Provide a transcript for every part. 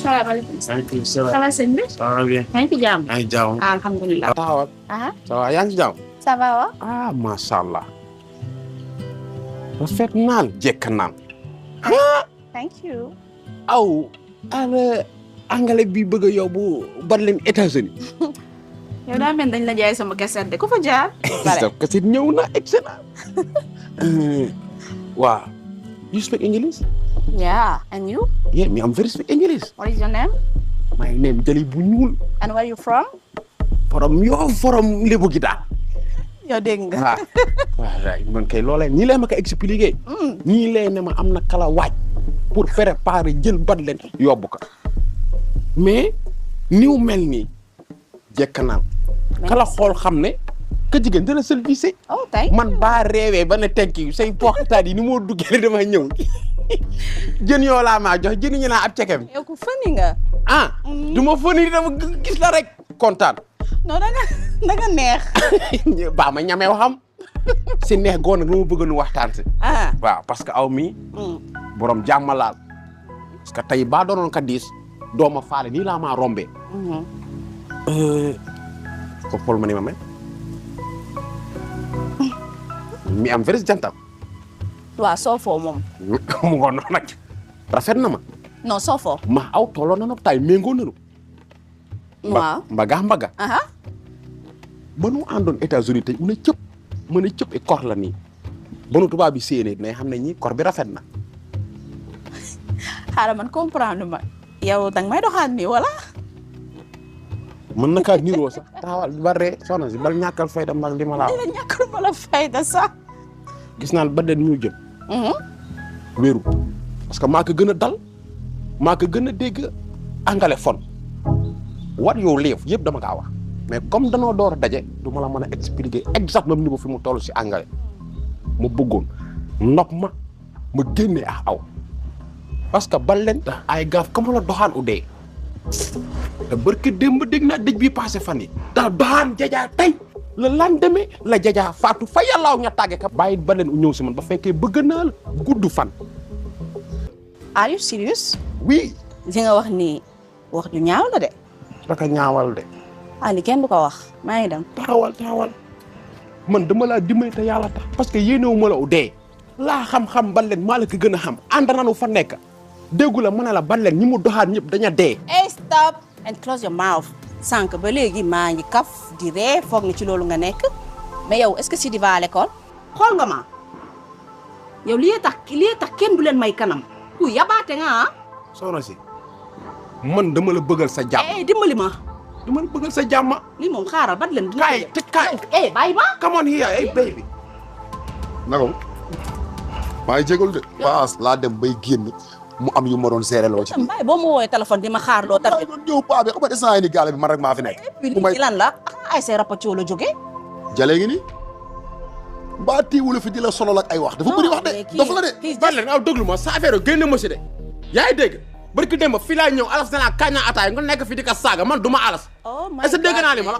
salaamaaleykum. maaleykum salaam. ça va sëñ bi. ça va bien. yaa ngi ci jàmm. yaa ngi jàmm. alhamdulilah. taxawal. ça va yaa ngi ci jàmm. ça va wa. ah macha allah. rafet naan jekk naan. thank you. aw ala angale bi bëgg a yóbbu ban leen États-Unis. yow daa mel dañ la jaay sama kaset de ku fa jaar. sa kaset ñëw na excellent. waaw. You speak English? Yeah, and you? Yeah, me I'm very speak English. What is your name? My name Jali bu ñuul. And where you from? From Lébu Gita. yow dégg nga. waaw man kay loolee nii lay ma ko expliqué. nii lay ne ma am na kala waaj pour préparer jël bat leen yóbbu ko mais niw mel nii jekk naan kala xool xam ne ka jigéen dana service. oh tey man baa reewee ba ne tekki say poxtaat yi ni moo duggee dama ñëw jën yoo laa maa jox jën ñu naa ab cekem. yow ku fëni nga. ah du ma fëni dama gis la rek kontaan. non da nga neex. baa ma ñamee waxam si neex goon nag lu ma bëgg nu waxtaan si. waaw parce que aw mi borom jàmmalaal parce que tey baa doonoon ka diis dooma faale nii laa maa rombee. ko pol ma ni ma mel mi am very jantal. waaw soofoo moom. mu ngoon noonu nag rafet na ma. non soofoo. ma aw tolloo na nopp tay méngoo nanu. waaw mbaga. ba nu àndoon États-Unis tey mën a cëpp e kor la nii ba nu tubaab bi séenee dina xam ne ñi kor bi rafet na. xaaral man comprendre ma. yow danga may doxaan nii wala. mën na kaa niroo sax taxawal ba ree soxna si bal ñàkkal fayda mbag li ma laa wax. dina ñàkkal ma la fayda sax. gis naa ba den ñu jëm. wéeru parce que maa ko gën a dal maa ko gën a dégg angale fon what you live yëpp dama kaa wax mais comme danoo door a daje du ma la mën a expliquer exactement niveau fi mu toll si angale mu bëggoon nopp ma génne aw parce que bal leen ay gaaf ka ma la doxaan u dee te barke démb dégg naa dëj bi passé fan yi da doxaan jajaa tey le lendemain la jajaa faatu fa yàllaaw ña tàgge ka bàyyi ba leen u ñëw si man ba fekkee bëgg naa la gudd fan. are you serious? oui. li nga wax nii wax ju ñaaw la de. daka ñaawal de. Ali kenn du ko wax maa ngi dem. taxawal man dama laa dimbali te yàlla tax parce que yéenewu ma la u dee laa xam-xam ban leen maa la ko gën a xam ànd nañu fa nekk déggu la mën a la ban leen ñi mu doxaat ñëpp daña dee. hey stop and close your mouth. sànq ba léegi maa ngi kaf di ree foog ni ci loolu nga nekk mais yow est-ce que Sidi va à l'école xool nga ma yow li tax kenn du leen may kanam ku yabaate nga ah. soxna si man dama la bëggal sa jàmm. dimbali ma. dama la bëggal sa jàmm. lii moom xaaral ba leen. kaay bàyyi ma. come on here hey baby. naka maa ngi jégalu de. paas laa dem bay génn mu am yu ma doon seere loo ci. bàyyi boo ma woowee téléphone di ma xaar loo tamit. ñëw paa bi xam nga instant yii nii gaale bi man rek maa fi nekk. bu may lan la ay say rapatio la jógee. jalee ngi ni mbaa tiiwul fi di la sonal ak ay wax. dafa bëri wax de dafa la de. ban leen aw déglu ma sa affaire génn ma si de yaa ngi dégg barki démb fii laa ñëw alas danaa kañ naa ataay nga nekk fi di ka saaga man du ma alas. est-ce que dégg naa li ma la.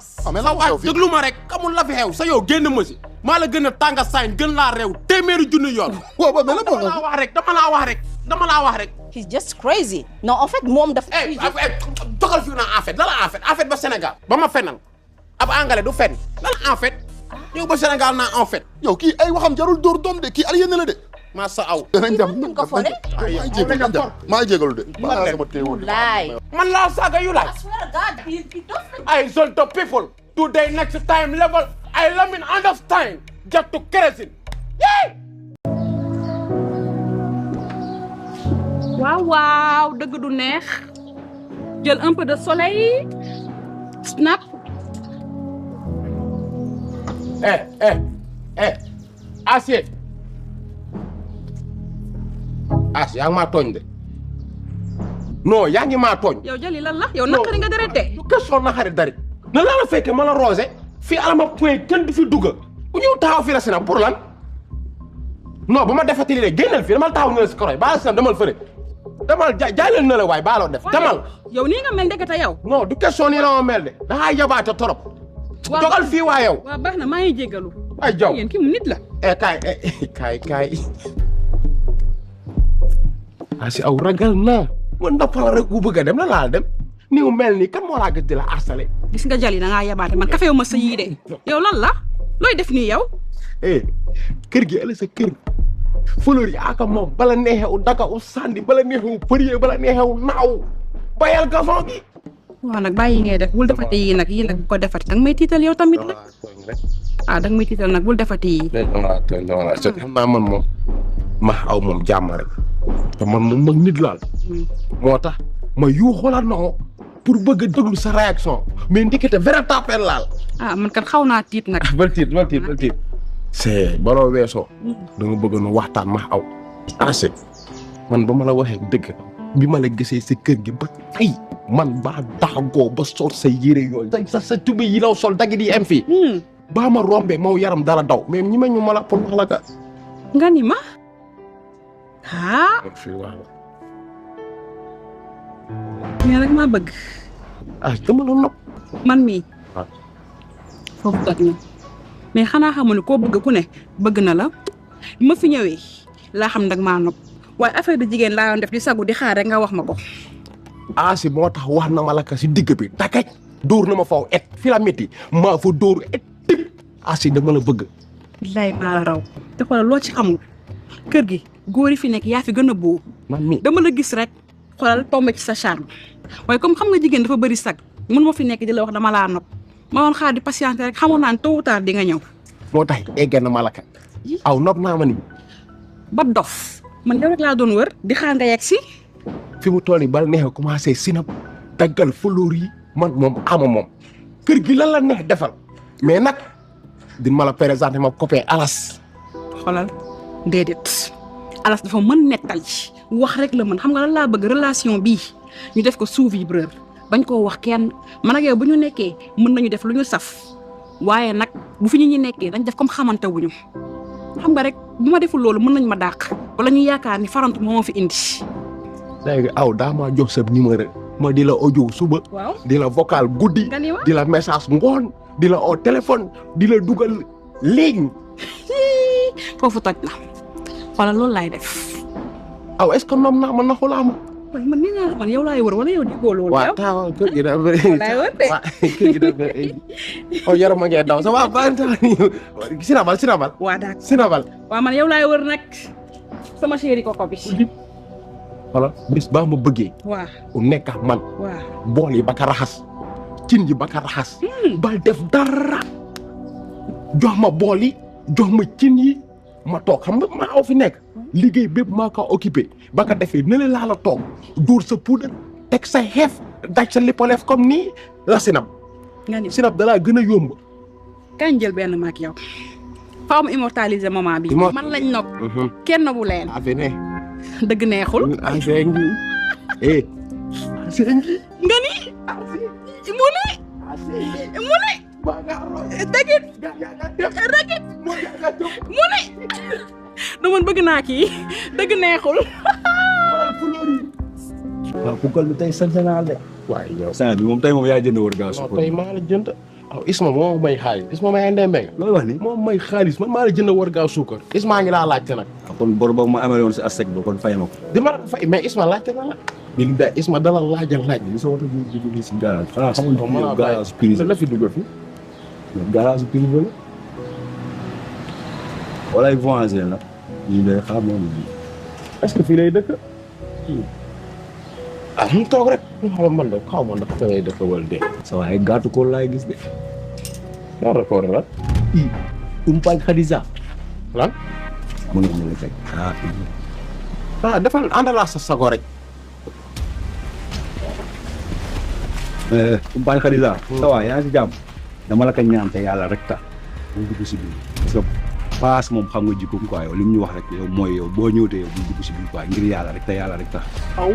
déglu ma rek xamul la fi xew sa yow génn ma si maa la gën a tànga saañ gën laa réew téeméeri junni yoon. waaw ba mel dama laa wax rek. he's just crazy. non en fait moom dafa. dogal fi naa en fait la en fait ba Sénégal ba ma fenal ab anglais du fen la en fait yow ba Sénégal naa en fait. yow kii ay waxam jarul dóor doom de kii aliéné la de. maa sa aw. danañ dem ko fole. maa ngi jégalu de. man laa saaga yu laay. I told the people today next time level I let me understand just to kerosene. waaw dëgg du neex jël un peu de soleil snap. Asiye yaa ngi maa tooñ de non yaa ngi maa tooñ. yow jëli lan la yow naqari nga deret de. du question naqari deret na laa la fekkee ma la roose fii alama point kenn du fi dugga bu ñëw taxaw fii la sinam pour lan non ba ma defati lii de génnal fii dama taxaw ne la si koroy ba la sinam demal fële demal jaay leen na la waay baaloo def demal. yow nii nga mel ndekete yow. non du question nii la ma mel de dangaa yabaate torop. dogal fii waa yow. waaw baax na maa ngi jégalu. ay jaw yéen ki mu nit la. kaay. Asi aw ragal naa man noppal rek bu bëgg a dem la laa dem ni mu mel nii kan moo laa gis di la harcelé. gis nga Jali da ngaa yabaate man kafewu ma sa yii de yow lan la looy def nii yow. kër gi ëllëg sa kër fleur yi aka moom bala neexew daka u sandi bala neexew përie bala neexew naaw bayal gazon bi. waaw nag bàyyi ngay def bul defati yii nag bu ko defati danga may tiital yow tamit nag danga may tiital nag bul defati yii. xam naa man moom ma aw moom jàmm rek te man moom mag nit laal moo tax ma yuuxu la non pour bëgg a déglu sa réaction mais ndikete vrai tapel laal. man kat xaw naa tiit nag. bal tiit. c'est baloo weesoo da nga bëgg nu waxtaan ma aw assez man ba ma la waxee dëgg bi ma la gisee si kër gi ba tey man baa daxagoo ba sol sa yére yooyu sa tuba yi law sol dagg di am fii baa ma rombee maw yaram dara daw mais ñi ma ñu ma la pour wax la ka nga ni ma mais rek maa bëgg dama la nopp man mii foofu toj na mais xanaa xamu ne koo bëgg ku ne bëgg na la ma fi ñëwee laa xam nag maa nopp waaye affaire de jigéen laa yoon def di sagu di xaar rek nga wax ma ko. si moo tax wax na ma la ka si digg bi takaj dóor na ma faw et fi la métti maa fa dóor et tip si dama la bëgg. billaay maa la raw te xoolal loo ci xamul kër gi góor yi fi nekk yaa fi gën a boo man mi dama la gis rek xoolal tombé ci sa charme waaye comme xam nga jigéen dafa bëri sag mun ma fi nekk di la wax dama laa nopp ma woon xaar di patienter rek xamoon naa ne tôt ou tard di nga ñëw. moo tax egg na ma la ka aw nopp naa ma ni ba dof man yow rek laa doon wër di xaar nga yegg si. fi mu toll nii bal neexee commencé sinap daggal fleur yi man moom ama moom kër gi lan la neex defal mais nag di ma la présenté ma copain Alas. xoolal déedéet Alas dafa mën nettali wax rek la mën xam nga lan laa bëgg relation bii ñu def ko sous vibreur bañ koo wax kenn man ak yow bu ñu nekkee mën nañu def lu ñu saf waaye nag bu fi ñu nekkee dañ def comme xamante wuñu xam nga rek bu ma deful loolu mën nañ ma dàq wala ñu yaakaar ni farantu moo fi indi. léegi aw daa maa jox sa numéro ma di la audio suba. waaw di la vocal guddi. di la message ngoon di la au téléphone di la dugal léegi. foofu toj na xoolal loolu laay def. aw est-ce que noom naa ma naxulaa ma. waaye man nii nga man yow laay wër wala yow déggoo loolu. waaw taawal kër gi dafa laay wër de. waaw kër gi dafa yaram ma ngeen daw sa waa ba sinabal. waa d'accord sinabal. waaw man yow laay wër nag sama chéri koko bi. voilà bis baa ma bëggee. waaw ku nekk ak man. waaw bool yi ba ka raxas. cin yi ba ka raxas. bal def dara. jox ma bool yi jox ma cin yi ma toog xam nga maa aw fi nekk. liggéey bépp maa ko occupé ba ka defee ne la laa la toog dóor sa poudre teg sa xeef daj sa lippaleef comme nii la sinab. nga ni sinab dalaa gën a yomb. kañ jël benn maak yow. faaw mu immortaliser moment bi. man lañ nopp. kenn bu leen. affaire dëgg neexul. affaire ngi affaire ngi. nga ni. mu ne. mu ne. dëgg rek mu ne. du man bëgg naa kii dëgg neexul. waaw Koungheul bi tey sant naa de. waaye yow. sant bi moom tey moom yaa jënd wër gaaw non tey maa la jënd. waaw Isma moo may xaalis Isma may indee mbéy. loolu wax ni moom may xaalis man maa la jënd war gaaw suukar. Isma ngi laa laajte nag. kon bor boobu ma amee woon si asek ba kon fay ma ko. dama la fay mais Isma laajte na la. bil da Isma dalal laajal laaj. li sa woto bi dugg si garage. xanaa xamul mën garage privé la fi dugg fi. garage privé la. wala ay voisin la. ñu lay xam moom est-ce que fii lay dëkk. mu toog rek. mu xam man de xaw ma ndax fa lay dëkk wala dee. sa waay gàttu ko laay gis de. non record la. Umpaañ Khadija. lan. mu ngi ñu fekk. defal àndalaa sa sago rek. Umpaañ Khadija. sa waay yaa ngi si jàmm. dama la ko ñaan te yàlla rek tax. mu dugg si biir. parce que paas moom xam nga jikkoom quoi yow li mu ñu wax rek yow mooy yow boo ñëwtee yow bu dugg si biir quoi ngir yàlla rek te yàlla rek tax.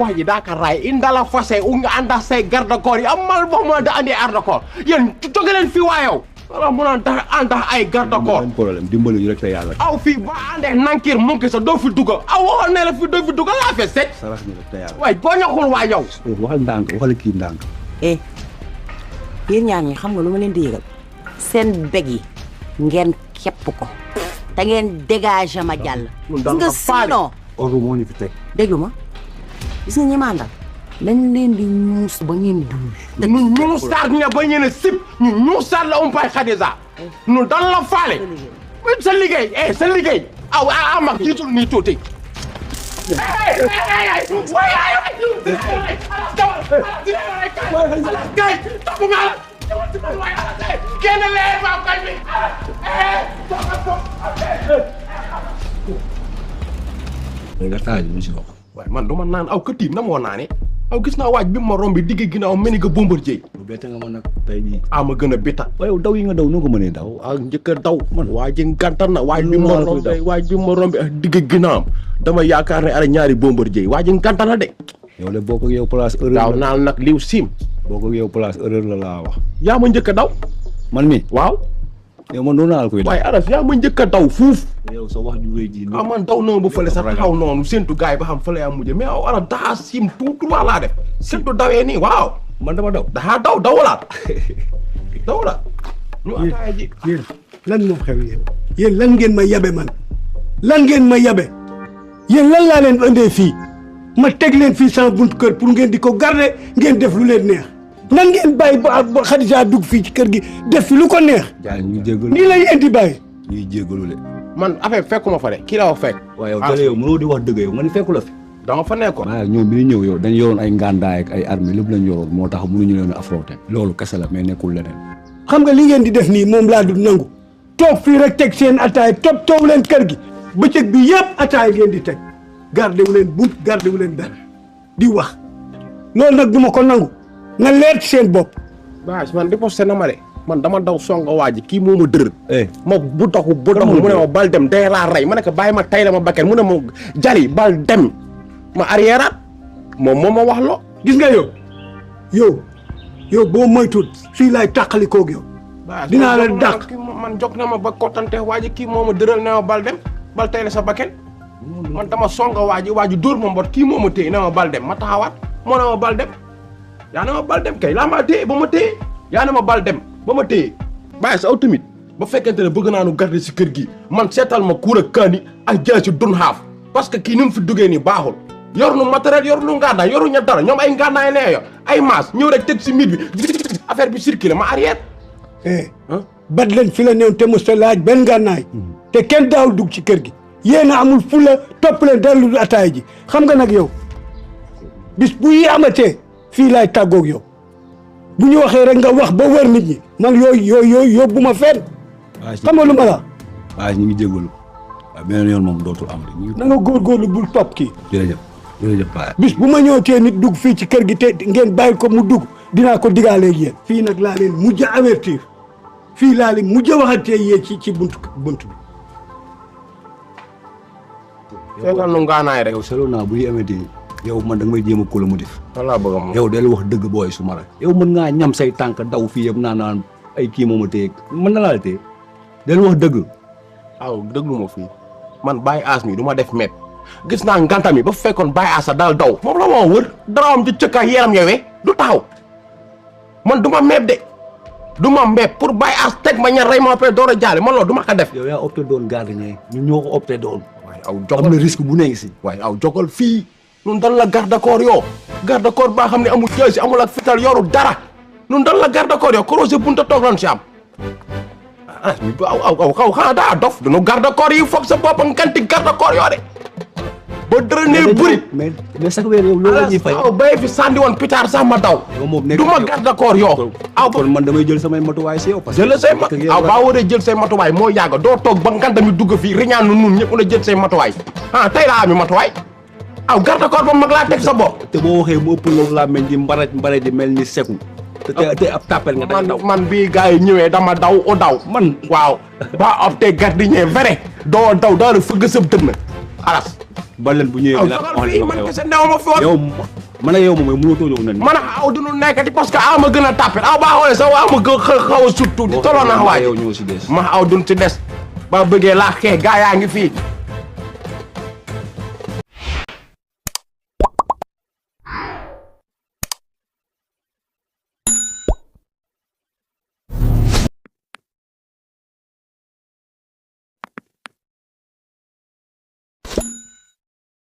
wax ji daa ka raay indala fase u nga ànda say garde corps yi amal wax ma da andi garde corps yéen jóge leen fii waa yow. wala mu naan tax ànda ay garde corps. problème dimbali ñu rek te yàlla. aw fii ba àndee nankir mu ngi sa doo fi dugg aw waxoon ne la fi doo fi dugg laa fe set. sarax ñu rek te yàlla. waaye boo ñaxul waa yow. waxal ndànk waxal kii ndànk. yéen ñaar ñi xam nga lu ma leen di yëgal seen beg yi ngeen képp ko te ngeen dégagé ma jàll. gis nga sinon ordre moo ñu fi teg. déglu ma gis nga ñi ma àndal dañ leen di ñuus ba ngeen dul. ñu ñuusaat nga ba ñene sip ñu ñuusaat la umpay Khadija ñu dan la faale sa liggéey sa liggéey aw mag jiitul nii tuuti nga taaj mu si wax waaye man du ma naan aw këtiim na moo naane aw gis naa waaj bi ma rombi digg ginnaaw mel ni nga Bombardier bu bette nga ma nag tey jii ama gën a bita waaye daw yi nga daw noo ko mënee daw ak njëkk a daw man waaj ji gàntal na waaj bi ma rombi ak digg ginnaawam dama yaakaar ne ala ñaari Bombardier waaj ji gàntal na de yow de boo ko yow place erreur daaw naal nag liw siim boo ko yow place erreur la laa wax yaa ma njëkk a daw man mi waaw yow man doon naa la koy daw waaye aras yaa ma njëkk a daw fuuf yow sa wax ju wéy ji man daw na ba fële sa taxaw noonu séntu gaay ba xam fële yaa mujjee mais aw ara daa siim tout droit laa def séntu dawee nii waaw man dama daw daa dawalaat dawalaat ñu ataaya ji yéen lan moo xew yéen lan ngeen ma yabe man lan ngeen ma yabe yéen lan laa leen andee fii ma teg leen fii sama buntu kër pour ngeen di ko garder ngeen def lu leen neex nan ngeen bàyyi ba Khadija dugg fii ci kër gi def fi lu ko neex jaay ñu jégalu nii lay indi bàyyi ñuy jégalu le man affaire fekkuma fa de kii la wax fekk waaye yow jële yow mënoo di wax dëgg yow nga ni fekku la fi dama fa nekkoon waaye ñoom bi ñu ñëw yow dañ yoroon ay ngàndaay ak ay armes lépp lañ yoroon moo tax mënuñu leen a affronter loolu kese la mais nekkul leneen xam nga li ngeen di def nii moom laa du nangu toog fii rek teg seen ataay topp toow leen kër gi bëccëg bi yëpp ataay ngeen di teg garde wu leen bunt garde wu leen dara di wax loolu nag du ma ko nangu na leer ci seen bopp baas man riposte na ma de man dama daw songa waa ji kii moo ma dërët ma bu doxu mu ne ma bal dem day laa rey ma ne ko bàyyi ma tay la ma bakken mu ne ma jali bal dem ma arrièreat moom ma wax lo gis nga yow boo moytuwul fii laay tàqalikoog yow dinaa la dàq man jog na ma ba kottante waa ji kii moo ma dëral ne ma bal dem bal tay la sa bakken man dama songa waa ji dóor ma mbot kii moo ma téye ne ma bal dem ma taxawaat moo ne ma bal dem yaa ne ma bal dem kay laa maa téye ba ma téye yaa ne ma bal dem ba ma téye bàyyi sa aw tamit ba fekkente ne bëgg naa nu garder si kër gi man seetal ma kuur ak kaani ak jël si dun xaaf parce que kii ni mu fi duggee nii baaxul yor nu matériel yor nu ngànnaay yoru ña dara ñoom ay ngànnaay nee yo ay maas ñëw rek teg si miit bi affaire bi circulé ma arrière bat leen fi la néew te mos ta laaj benn ngànnaay te kenn daawul dugg ci kër gi yéen a amul fulla topp leen dara lu ataay ji xam nga nag yow bis bu yi amatee fii laay tàggoog yow bu ñu waxee rek nga wax ba wër nit ñi man yooyu yóbbu ma fenn xam nga lu ma la waaye ñu ngi jégalu waaye beneen yoon moom dootul am na nga góorgóorlu bul topp kii jërëjëf baay bis bu ma ñëwtee nit dugg fii ci kër gi te ngeen bàyyi ko mu dugg dinaa ko digaaleeg yéen fii nag laa leen mujj a avertir fii laa leen mujj a waxatee yéen ci bunt bi seetal nu ngaanaay rek yow selo naa bu ñu amati yow man da nga may jéem a kóla mu def walla bëgg moom yow del wax dëgg booy su ma rek yow mën ngaa ñam say tànk daw fii yëpp naan ay kii mooma téye mën na laa téye del wax dëgg aw dëglu ma fii man bàyyi aas mi du ma def met gis naa nganta mi ba fekkoon bàyyi aas a daal daw moom la moo wër darawam ci cëkkaay yeeram yowee du taxaw man du ma meeb de du ma meeb pour bàyyi aas teg ma ñaar rey ma pare door a jaale man loolu du ma ko def yow yaa opté doon gardien ñun ñoo ko opté doon waaye aw am jogal na risque bu nekk si waaye aw jogal fii nun dan la garde corps yoo garde corps baa xam ne amul jësi amul ak fital yoru dara nun dan la garde corps yoo korosé bunta toog lan si am ah aw xanaa daa dof dunu garde corps yi foog sa bopp nganti garde corps yoo de ba dërë nee bëri mais chaque weer yow loolu la ñuy fay aw bay fi sànni woon pitaar sax ma daw yow moom nekk du ma garde corps yoo aw kon man damay jël samay matuwaay si yow parce que jël say aw baa waree jël say matuwaay moo yàgg doo toog ba nganta mi dugg fii riñaan nu nun ñëpp na jël say matuwaay ah tey laa ami matuwaay aw garde corps ba mag laa teg sa bopp te boo waxee mu ëpp loolu laa mel di mbare di mel ni seku te ab tàppel nga day daw man bii gars yi ñëwee dama daw o daw man waaw ba opté gardien vrai doo daw daal fëgg sëb dënn alas ba leen bu ñëwee dina aw fii man kese new ma fi woon yow man ak yow moom mënoo toojoo na man aw du nu nekkati parce que aw ma gën a tàppel aw baa xoolee sax aw ma gën xaw a surtout di toloo naa waay yow ñoo si des ma aw dun ci des ba bëggee laa xeex gaa yaa ngi fii